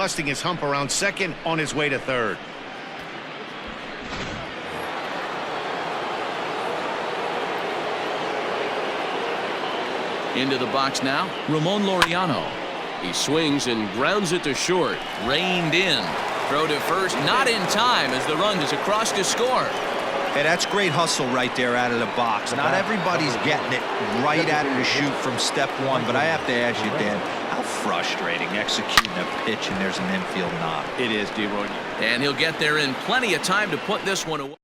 busting his hump around second on his way to third. Into the box now, Ramon Laureano. He swings and grounds it to short. Reined in. Throw to first, not in time as the run is across to score. Hey, that's great hustle right there out of the box. Not everybody's getting it right out of the chute from step one, but I have to ask you, Dan, how frustrating executing a pitch and there's an infield knock. It is, D-Roy. And he'll get there in plenty of time to put this one away.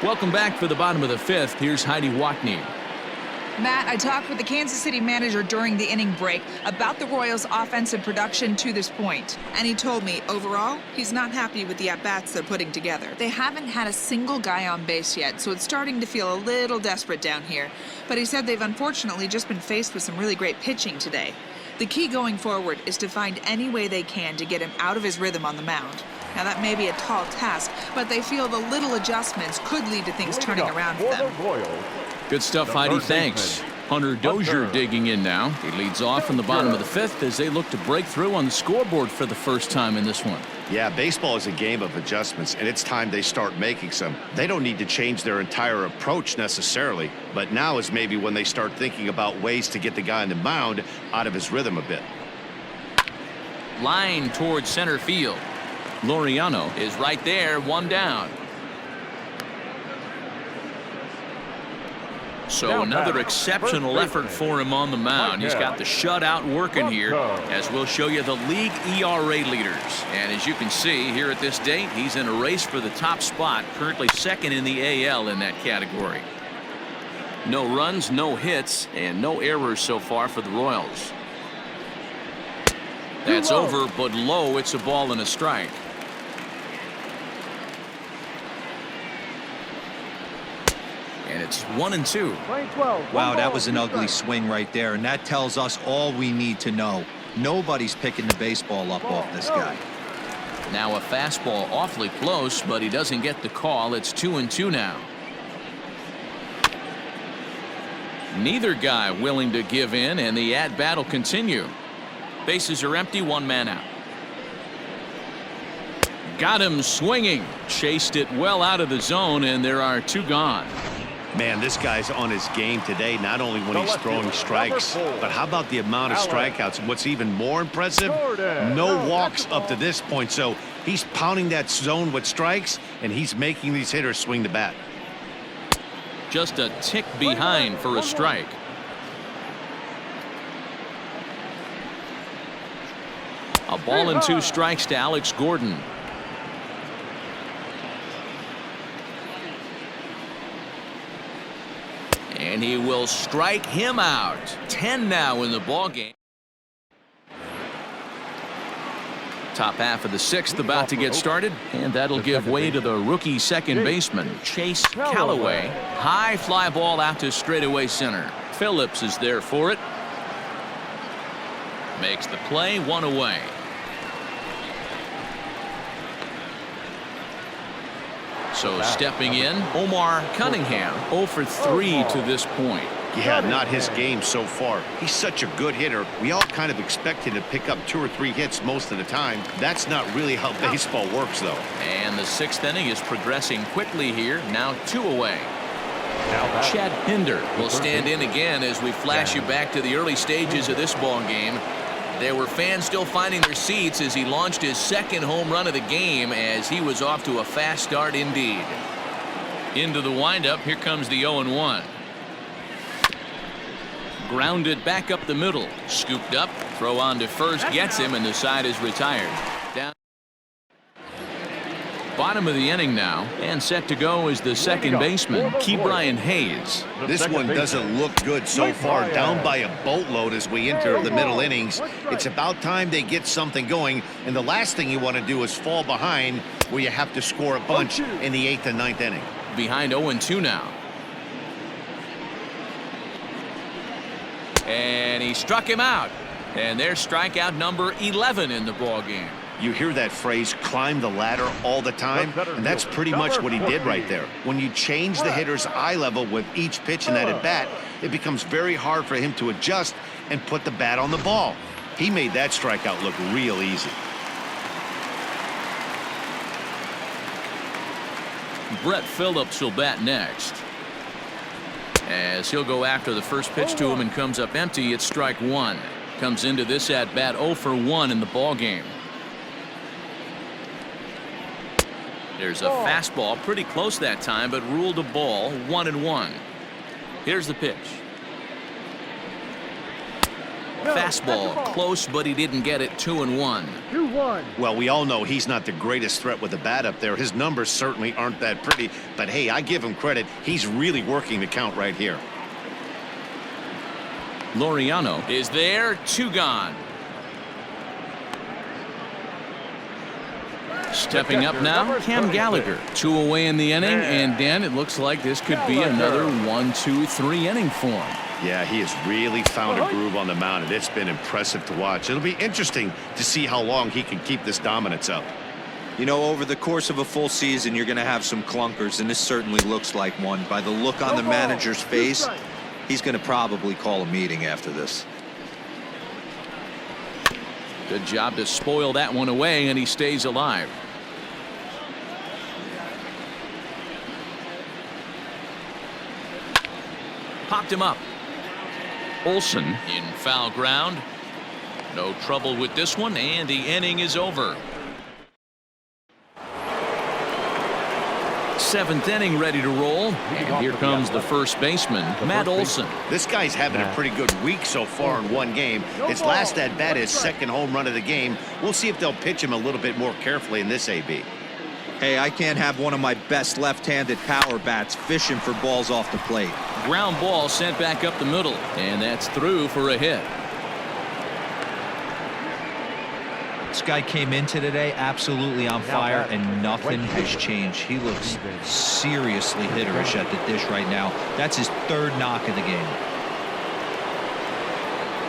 Welcome back for the bottom of the fifth. Here's Heidi Watney. Matt, I talked with the Kansas City manager during the inning break about the Royals' offensive production to this point. And he told me, overall, he's not happy with the at-bats they're putting together. They haven't had a single guy on base yet, so it's starting to feel a little desperate down here. But he said they've unfortunately just been faced with some really great pitching today. The key going forward is to find any way they can to get him out of his rhythm on the mound. Now, that may be a tall task, but they feel the little adjustments could lead to things turning around for them. Good stuff, Heidi. Thanks. Hunter Dozier digging in now. He leads off in the bottom of the fifth as they look to break through on the scoreboard for the first time in this one. Yeah, baseball is a game of adjustments, and it's time they start making some. They don't need to change their entire approach necessarily, but now is maybe when they start thinking about ways to get the guy on the mound out of his rhythm a bit. Line towards center field. Laureano is right there, one down. So another exceptional effort for him on the mound. He's got the shutout working here, as we'll show you the league ERA leaders. And as you can see here at this date, he's in a race for the top spot, currently second in the AL in that category. No runs, no hits, and no errors so far for the Royals. That's over, but low. It's a ball and a strike. And it's 1-2. Wow, that was an ugly swing right there, and that tells us all we need to know. Nobody's picking the baseball up off this guy. Now a fastball awfully close, but he doesn't get the call. It's 2-2 now. Neither guy willing to give in, and the at-bat will continue. Bases are empty, one man out. Got him swinging. Chased it well out of the zone, and there are two gone. Man, this guy's on his game today, not only when he's throwing strikes, but how about the amount of strikeouts? And what's even more impressive, no walks up to this point. So he's pounding that zone with strikes, and he's making these hitters swing the bat. Just a tick behind for a strike. A ball and two strikes to Alex Gordon. And he will strike him out. 10 now in the ball game. Top half of the sixth about to get started, and that'll give way to the rookie second baseman, Chase Callaway. High fly ball out to straightaway center. Phillips is there for it. Makes the play, one away. So stepping in, Omar Cunningham, 0 for 3 to this point. Yeah, not his game so far. He's such a good hitter. We all kind of expect him to pick up 2 or 3 hits most of the time. That's not really how baseball works, though. And the sixth inning is progressing quickly here. Now 2 away. Chad Pinder will stand in again as we flash you back to the early stages of this ball game. There were fans still finding their seats as he launched his second home run of the game, as he was off to a fast start indeed. Into the windup, here comes the 0-1. Grounded back up the middle, scooped up, throw on to first, gets him, and the side is retired. Down. Bottom of the inning now, and set to go is the second baseman, Ke'Bryan Hayes. This one doesn't look good so far, down by a boatload as we enter the middle innings. It's about time they get something going, and the last thing you want to do is fall behind where you have to score a bunch in the 8th and 9th inning. Behind 0-2 now. And he struck him out, and there's strikeout number 11 in the ball game. You hear that phrase, climb the ladder, all the time, and that's pretty much what he did right there. When you change the hitter's eye level with each pitch in that at bat, it becomes very hard for him to adjust and put the bat on the ball. He made that strikeout look real easy. Brett Phillips will bat next, as he'll go after the first pitch to him and comes up empty. It's strike one. Comes into this at bat 0 for 1 in the ball game. There's a fastball pretty close that time, but ruled a ball. 1-1. Here's the pitch. Fastball close, but he didn't get it. 2-1. Well, we all know he's not the greatest threat with the bat up there. His numbers certainly aren't that pretty, but hey, I give him credit. He's really working the count right here. Laureano is there. 2 gone. Stepping up now, Cam Gallagher. 2 away in the inning, and Dan, it looks like this could be another 1-2-3 inning for him. Yeah, he has really found a groove on the mound, and it's been impressive to watch. It'll be interesting to see how long he can keep this dominance up. You know, over the course of a full season, you're going to have some clunkers, and this certainly looks like one. By the look on the manager's face, he's going to probably call a meeting after this. Good job to spoil that one away, and he stays alive. Popped him up. Olson in foul ground. No trouble with this one, and the inning is over. 7th inning ready to roll, and here comes the first baseman, Matt Olson. This guy's having a pretty good week so far in one game. His last at bat, his second home run of the game. We'll see if they'll pitch him a little bit more carefully in this AB. Hey, I can't have one of my best left-handed power bats fishing for balls off the plate. Ground ball sent back up the middle, and that's through for a hit. This guy came into today absolutely on fire, and nothing has changed. He looks seriously hitterish at the dish right now. That's his 3rd knock of the game.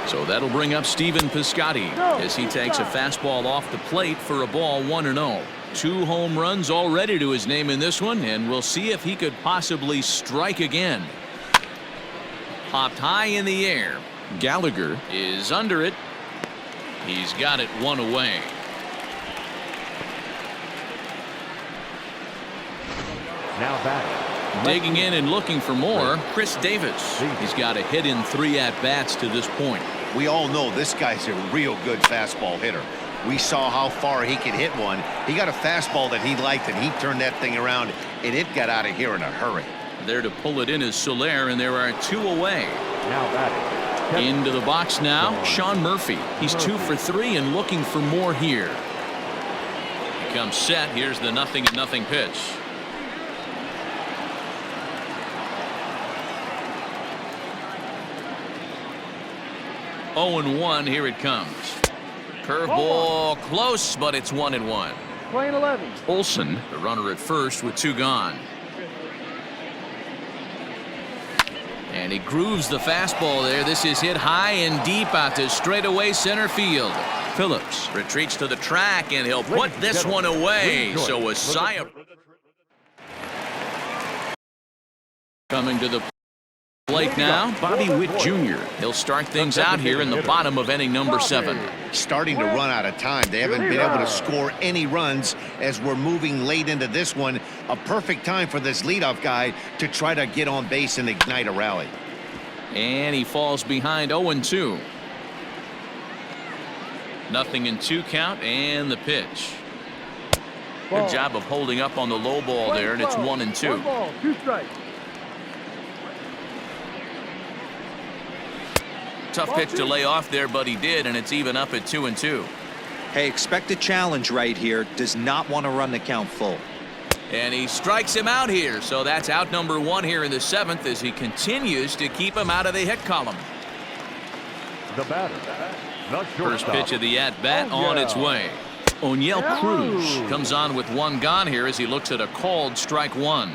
So that'll bring up Stephen Piscotty as he takes a fastball off the plate for a ball. 1-0. 2 home runs already to his name in this one, and we'll see if he could possibly strike again. Popped high in the air. Gallagher is under it. He's got it 1 away. Now batting. Digging in and looking for more, Chris Davis. He's got a hit in 3 at-bats to this point. We all know this guy's a real good fastball hitter. We saw how far he could hit one. He got a fastball that he liked, and he turned that thing around, and it got out of here in a hurry. There to pull it in is Soler, and there are 2 away. Now batting. Into the box now, Sean Murphy. He's 2 for 3 and looking for more here. He comes set. Here's the 0-0 pitch. Oh, 1 here it comes. Curveball close, but it's 1-1. Playing 11. Olson, the runner at first with 2 gone. And he grooves the fastball there. This is hit high and deep out to straightaway center field. Phillips retreats to the track, and he'll put this one away. So a sigh of coming to the plate now, Bobby Witt Jr. He'll start things out here in the bottom of inning number 7. Starting to run out of time. They haven't been able to score any runs as we're moving late into this one. A perfect time for this leadoff guy to try to get on base and ignite a rally. And he falls behind 0-2. 0-2 count, and the pitch. Good job of holding up on the low ball there, and it's 1-2. 1 ball, 2 strikes. Tough pitch to lay off there, but he did, and it's even up at 2-2. Hey, expect a challenge right here. Does not want to run the count full. And he strikes him out here, so that's out number 1 here in the 7th as he continues to keep him out of the hit column. The batter, the First pitch of the at-bat on its way. O'Neill Cruz comes on with 1 gone here as he looks at a called strike 1.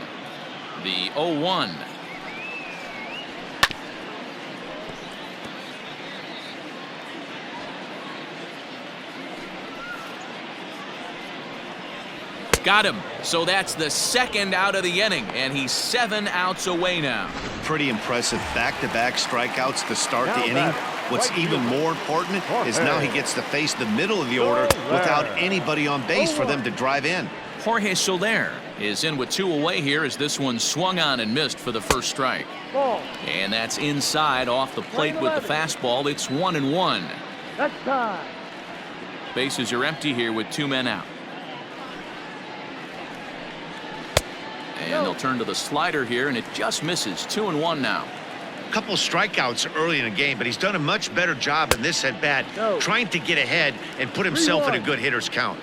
The 0-1. Got him. So that's the 2nd out of the inning, and he's 7 outs away now. Pretty impressive back-to-back strikeouts to start the inning. What's even more important is now he gets to face the middle of the order without anybody on base for them to drive in. Jorge Soler is in with 2 away here as this one swung on and missed for the first strike. And that's inside off the plate with the fastball. It's 1-1. That's time. Bases are empty here with 2 men out. And they'll turn to the slider here, and it just misses. 2-1 now. A couple strikeouts early in the game, but he's done a much better job in this at-bat trying to get ahead and put himself in a good hitter's count.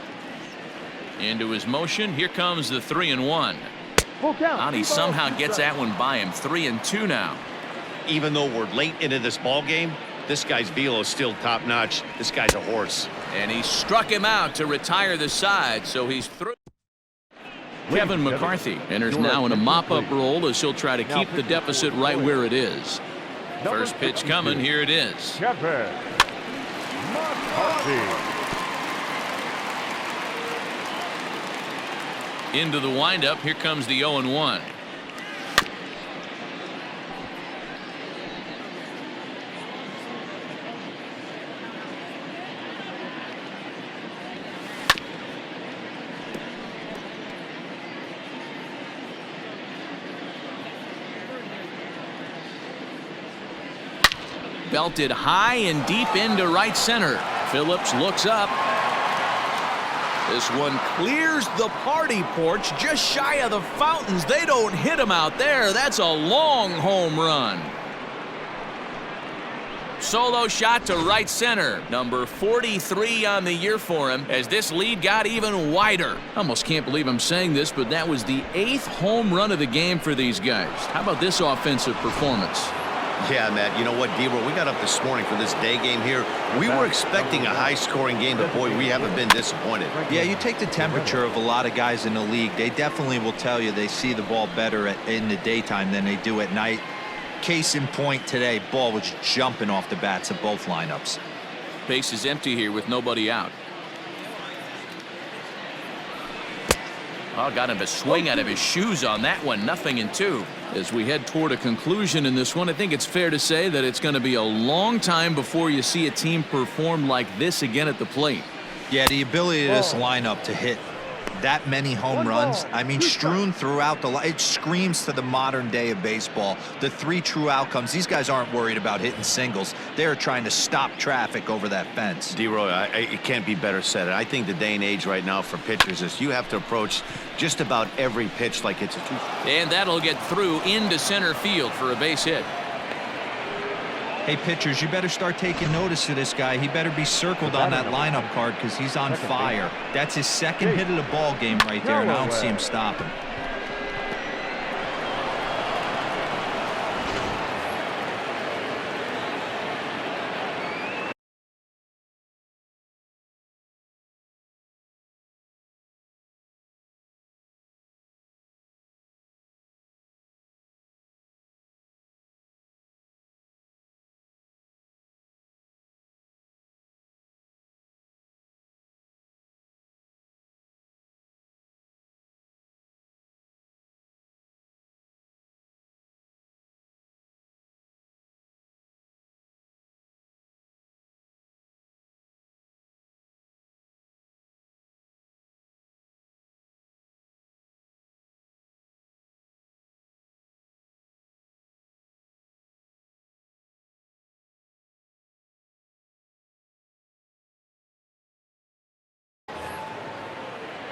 Into his motion. Here comes the 3-1. Full count. And he somehow gets that one by him. 3-2 now. Even though we're late into this ball game, this guy's velo is still top-notch. This guy's a horse. And he struck him out to retire the side, so he's through. Kevin McCarthy enters now in a mop-up role as he'll try to keep the deficit right where it is. First pitch coming. Here it is. Kevin McCarthy. Into the windup. Here comes the 0-1. Belted high and deep into right center. Phillips looks up. This one clears the party porch just shy of the fountains. They don't hit him out there. That's a long home run. Solo shot to right center. Number 43 on the year for him as this lead got even wider. Almost can't believe I'm saying this, but that was the 8th home run of the game for these guys. How about this offensive performance? Yeah, Matt, you know what, D-Roll, we got up this morning for this day game here. We were expecting a high-scoring game, but, boy, we haven't been disappointed. Yeah, you take the temperature of a lot of guys in the league. They definitely will tell you they see the ball better in the daytime than they do at night. Case in point today, ball was jumping off the bats of both lineups. Base is empty here with nobody out. Oh, got him to swing out of his shoes on that one. 0-2. As we head toward a conclusion in this one, I think it's fair to say that it's going to be a long time before you see a team perform like this again at the plate. Yeah, the ability of this lineup to hit that many home runs, I mean, strewn throughout the line, it screams to the modern day of baseball. The 3 true outcomes. These guys aren't worried about hitting singles. They're trying to stop traffic over that fence. D-Roy, it can't be better said. I think the day and age right now for pitchers is you have to approach just about every pitch like it's a two. And that'll get through into center field for a base hit. Hey, pitchers, you better start taking notice of this guy. He better be circled on that lineup card because he's on fire. That's his 2nd hit of the ball game right there, and I don't see him stopping.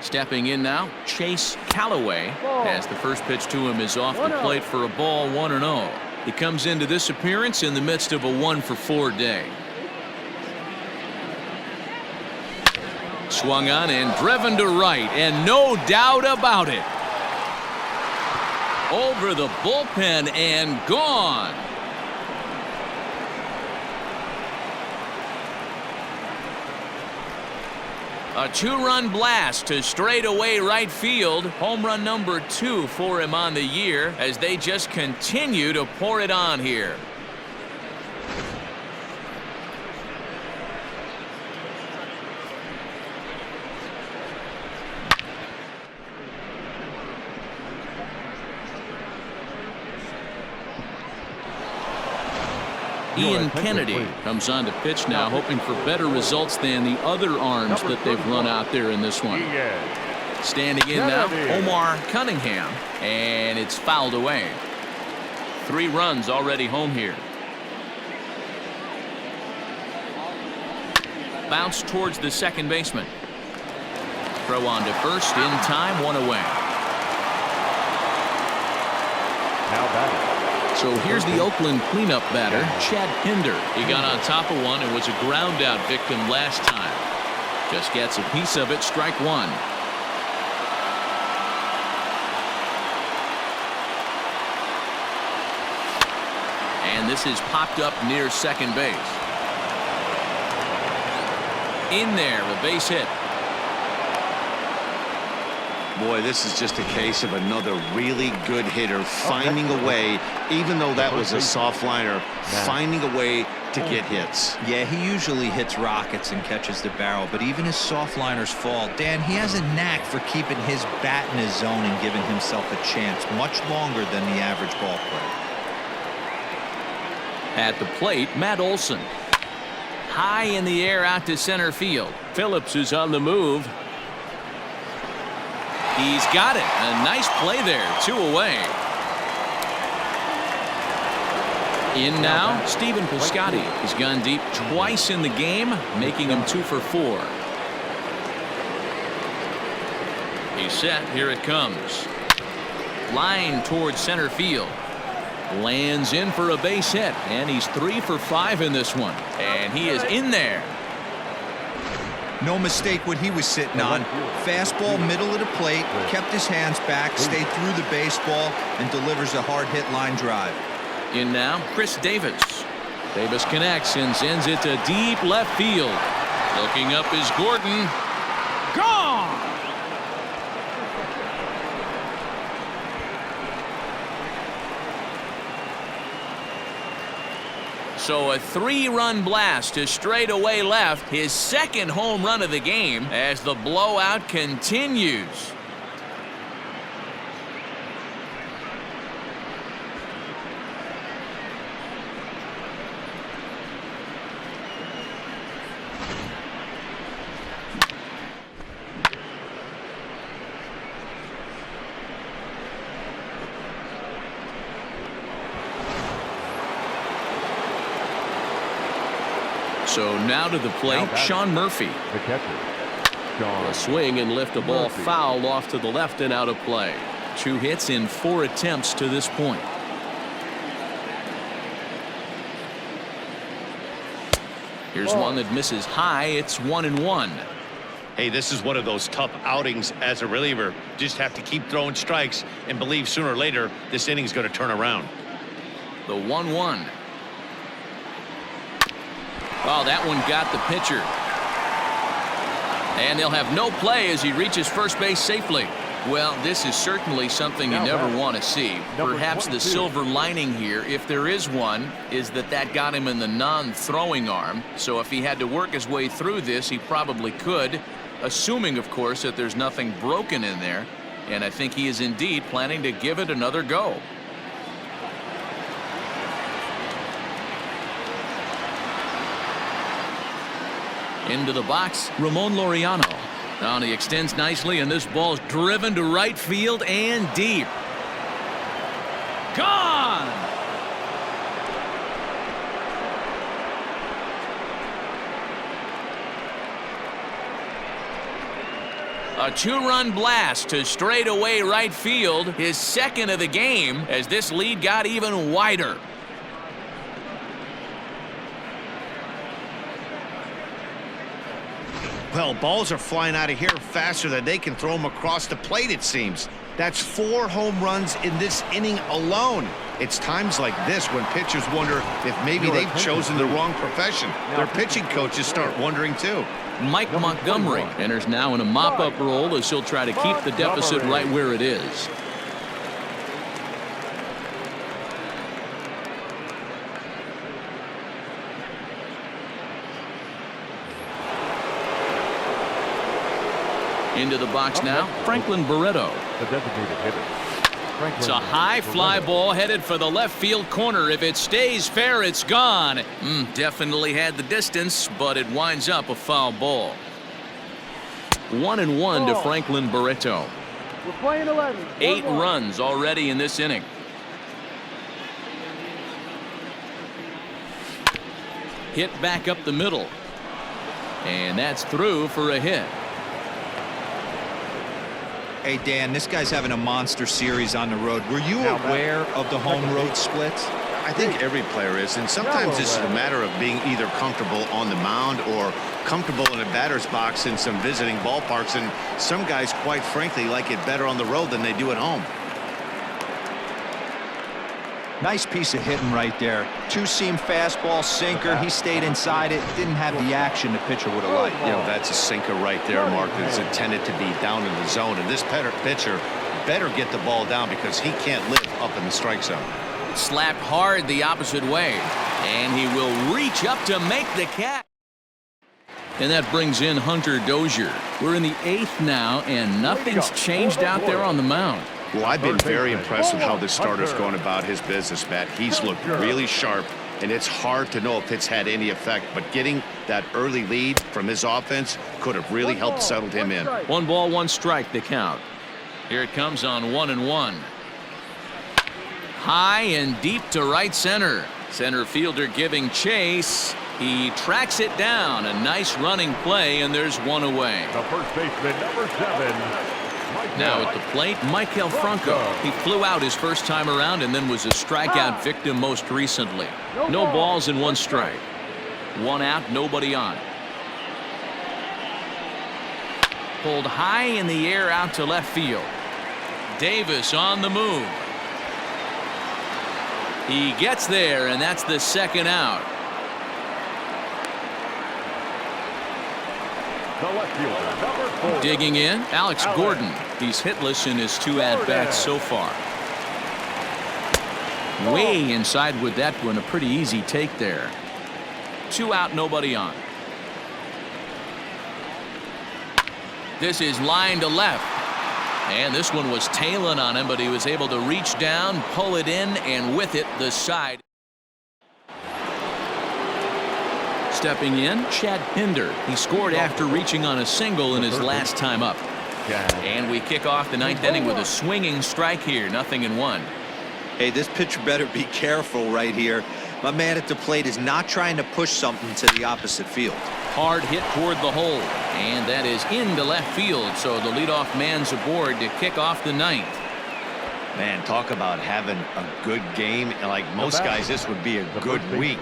Stepping in now, Chase Callaway, as the first pitch to him is off the plate for a ball. 1-0. He comes into this appearance in the midst of a 1-for-4 day. Swung on and driven to right, and no doubt about it. Over the bullpen and gone. A 2-run blast to straightaway right field. Home run number 2 for him on the year as they just continue to pour it on here. Ian Kennedy comes on to pitch now, hoping for better results than the other arms that they've run out there in this one. Standing in now, Omar Cunningham, and it's fouled away. 3 runs already home here. Bounce towards the second baseman. Throw on to first in time, 1 away. Now batting. So here's the Oakland cleanup batter, Chad Hinder. He got on top of one and was a ground out victim last time. Just gets a piece of it, strike 1. And this is popped up near second base. In there, a base hit. Boy, this is just a case of another really good hitter finding a way, even though that was a soft liner, finding a way to get hits. Yeah, he usually hits rockets and catches the barrel, but even his soft liners fall. Dan, he has a knack for keeping his bat in his zone and giving himself a chance much longer than the average ball player. At the plate, Matt Olson. High in the air out to center field. Phillips is on the move. He's got it. A nice play there. 2 away. In now, Stephen Piscotty has gone deep twice in the game, making him 2 for 4. He's set. Here it comes. Line towards center field. Lands in for a base hit, and he's 3 for 5 in this one. And he is in there. No mistake what he was sitting on. Fastball middle of the plate, kept his hands back, stayed through the baseball, and delivers a hard hit line drive. In now, Chris Davis. Davis connects and sends it to deep left field. Looking up is Gordon. Gone! So a 3-run blast to straightaway left, his second home run of the game as the blowout continues. So now to the plate, Sean Murphy. The catcher. A swing and lift a ball foul off to the left and out of play. 2 hits in 4 attempts to this point. Here's one that misses high. It's 1-1. Hey, this is one of those tough outings as a reliever. Just have to keep throwing strikes and believe sooner or later this inning's going to turn around. The 1-1. Oh, that one got the pitcher. And they'll have no play as he reaches first base safely. Well, this is certainly something you never want to see. Perhaps the silver lining here, if there is one, is that got him in the non-throwing arm. So if he had to work his way through this, he probably could, assuming, of course, that there's nothing broken in there. And I think he is indeed planning to give it another go. Into the box, Ramon Laureano. Now he extends nicely, and this ball's driven to right field and deep. Gone! A 2-run blast to straightaway right field, his second of the game, as this lead got even wider. Well, balls are flying out of here faster than they can throw them across the plate, it seems. That's 4 home runs in this inning alone. It's times like this when pitchers wonder if maybe they've chosen the wrong profession. Their pitching coaches start wondering too. Mike Montgomery enters now in a mop-up role as he'll try to keep the deficit right where it is. Into the box now, Franklin Barreto. The designated hitter. It's a high fly ball headed for the left field corner. If it stays fair, it's gone. Definitely had the distance, but it winds up a foul ball. 1-1 to Franklin Barreto. We're playing 11. 8 runs already in this inning. Hit back up the middle. And that's through for a hit. Hey, Dan, this guy's having a monster series on the road. Were you aware of the home-road splits? I think every player is, and sometimes this is a matter of being either comfortable on the mound or comfortable in a batter's box in some visiting ballparks, and some guys, quite frankly, like it better on the road than they do at home. Nice piece of hitting right there. Two-seam fastball, sinker. He stayed inside it. Didn't have the action the pitcher would have liked. You know, that's a sinker right there, Mark. That's intended to be down in the zone, and this pitcher better get the ball down because he can't live up in the strike zone. Slapped hard the opposite way, and he will reach up to make the catch. And that brings in Hunter Dozier. We're in the 8th now, and nothing's changed out there on the mound. Well, I've been very impressed with how this starter's going about his business, Matt. He's looked really sharp, and it's hard to know if it's had any effect, but getting that early lead from his offense could have really helped settle him in. 1 ball, 1 strike, the count. Here it comes on 1-1. High and deep to right center. Center fielder giving chase. He tracks it down. A nice running play, and there's 1 away. The first baseman, number 7. Now at the plate, Michael Franco. He flew out his first time around and then was a strikeout victim most recently. No balls and 1 strike. 1 out, nobody on. Pulled high in the air out to left field. Davis on the move. He gets there, and that's the 2nd out. The left fielder, number 4. Digging in, Alex Gordon. He's hitless in his 2 at-bats so far. Way inside with that one. A pretty easy take there. 2 out, nobody on. This is line to left. And this one was tailing on him, but he was able to reach down, pull it in, and with it, the side. Stepping in, Chad Pinder. He scored after reaching on a single in his last time up. And we kick off the 9th inning with a swinging strike here. 0-1. Hey, this pitcher better be careful right here. My man at the plate is not trying to push something to the opposite field. Hard hit toward the hole, and that is into left field, so the leadoff man's aboard to kick off the 9th. Man, talk about having a good game. Like most guys, this would be a good week.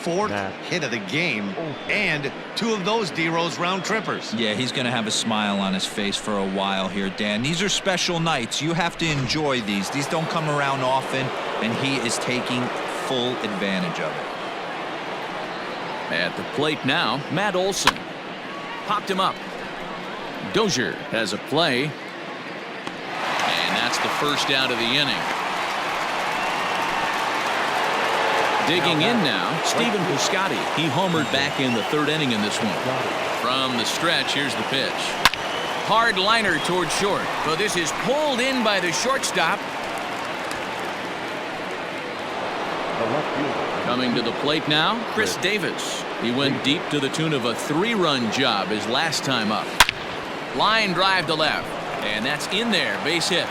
4th hit of the game, and 2 of those D-Rose round trippers. Yeah, he's going to have a smile on his face for a while here, Dan. These are special nights. You have to enjoy these. These don't come around often, and he is taking full advantage of it. At the plate now, Matt Olson. Popped him up. Dozier has a play. And that's the 1st out of the inning. Digging in now, Stephen Piscotty. He homered back in the 3rd inning in this one. From the stretch, here's the pitch. Hard liner toward short, but this is pulled in by the shortstop. Coming to the plate now, Chris Davis. He went deep to the tune of a 3-run job his last time up. Line drive to left, and that's in there, base hit.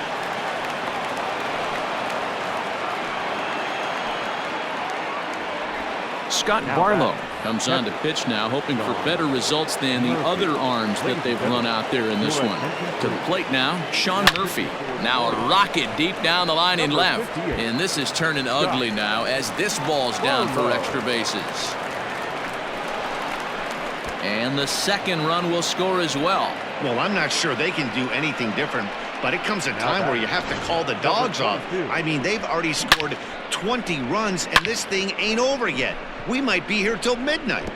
Scott Barlow comes on to pitch now, hoping for better results than the other arms that they've run out there in this one. To the plate now, Sean Murphy. Now a rocket deep down the line in left. And this is turning ugly now as this ball's down for extra bases. And the 2nd run will score as well. Well, I'm not sure they can do anything different, but it comes a time where you have to call the dogs off. I mean, they've already scored 20 runs, and this thing ain't over yet. We might be here till midnight.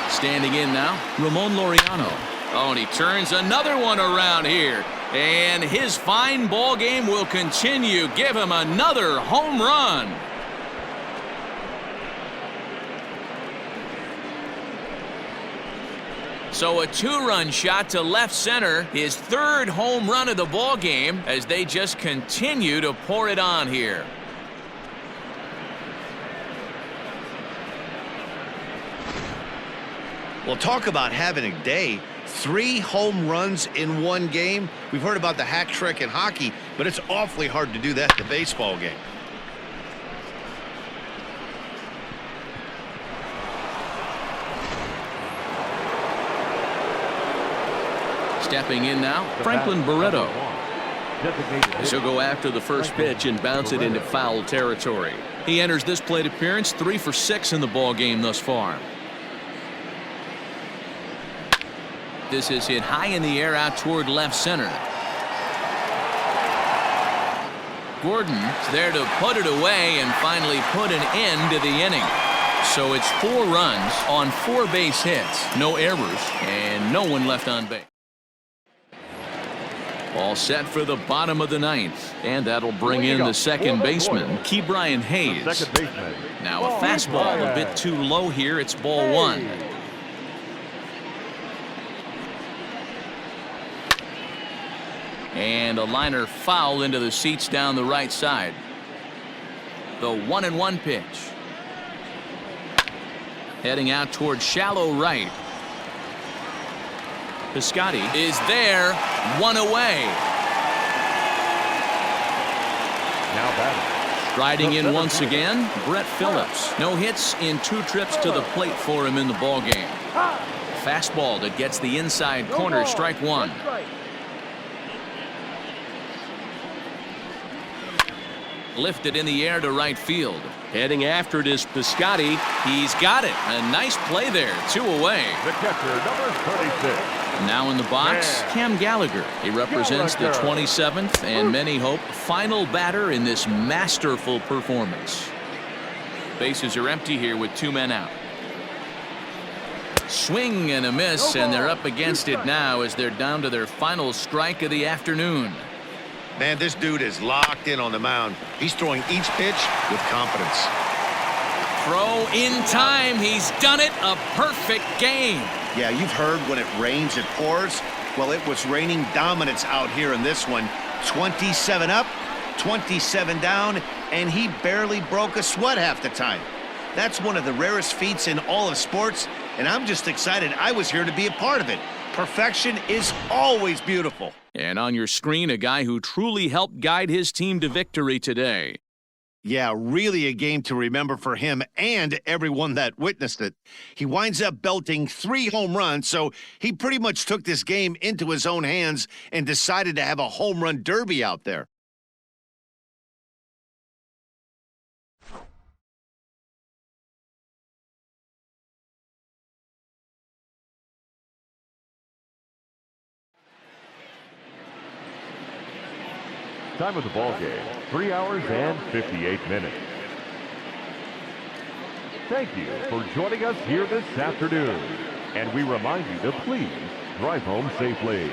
Standing in now, Ramon Laureano. Oh, and he turns another one around here. And his fine ball game will continue. Give him another home run. So a 2-run shot to left center, his 3rd home run of the ball game as they just continue to pour it on here. Well, talk about having a day. 3 home runs in one game. We've heard about the hack trick in hockey, but it's awfully hard to do that in a baseball game. Stepping in now, Franklin Barreto. He'll go after the first pitch and bounce it into foul territory. He enters this plate appearance 3 for 6 in the ball game thus far. This is hit high in the air out toward left center. Gordon's there to put it away and finally put an end to the inning. So it's 4 runs on 4 base hits, no errors, and no one left on base. All set for the bottom of the 9th, and that'll bring in the second baseman, Ke'Bryan Hayes. Now a fastball a bit too low here. It's ball 1. And a liner foul into the seats down the right side. The 1-1 pitch. Heading out toward shallow right. Piscotty is there, 1 away. Now batting. Striding in once again, Brett Phillips. No hits in 2 trips to the plate for him in the ball game. Fastball that gets the inside corner, strike 1. Lifted in the air to right field. Heading after it is Piscotty. He's got it. A nice play there. 2 away. The catcher, number 36. Now in the box, Cam Gallagher. He represents the 27th and many hope final batter in this masterful performance. Bases are empty here with 2 men out. Swing and a miss, and they're up against it now as they're down to their final strike of the afternoon. Man, this dude is locked in on the mound. He's throwing each pitch with confidence. Throw in time. He's done it. A perfect game. Yeah, you've heard when it rains, it pours. Well, it was raining dominance out here in this one. 27 up, 27 down, and he barely broke a sweat half the time. That's one of the rarest feats in all of sports, and I'm just excited I was here to be a part of it. Perfection is always beautiful. And on your screen, a guy who truly helped guide his team to victory today. Yeah, really a game to remember for him and everyone that witnessed it. He winds up belting 3 home runs, so he pretty much took this game into his own hands and decided to have a home run derby out there. Time of the ball game, 3 hours and 58 minutes. Thank you for joining us here this afternoon. And we remind you to please drive home safely.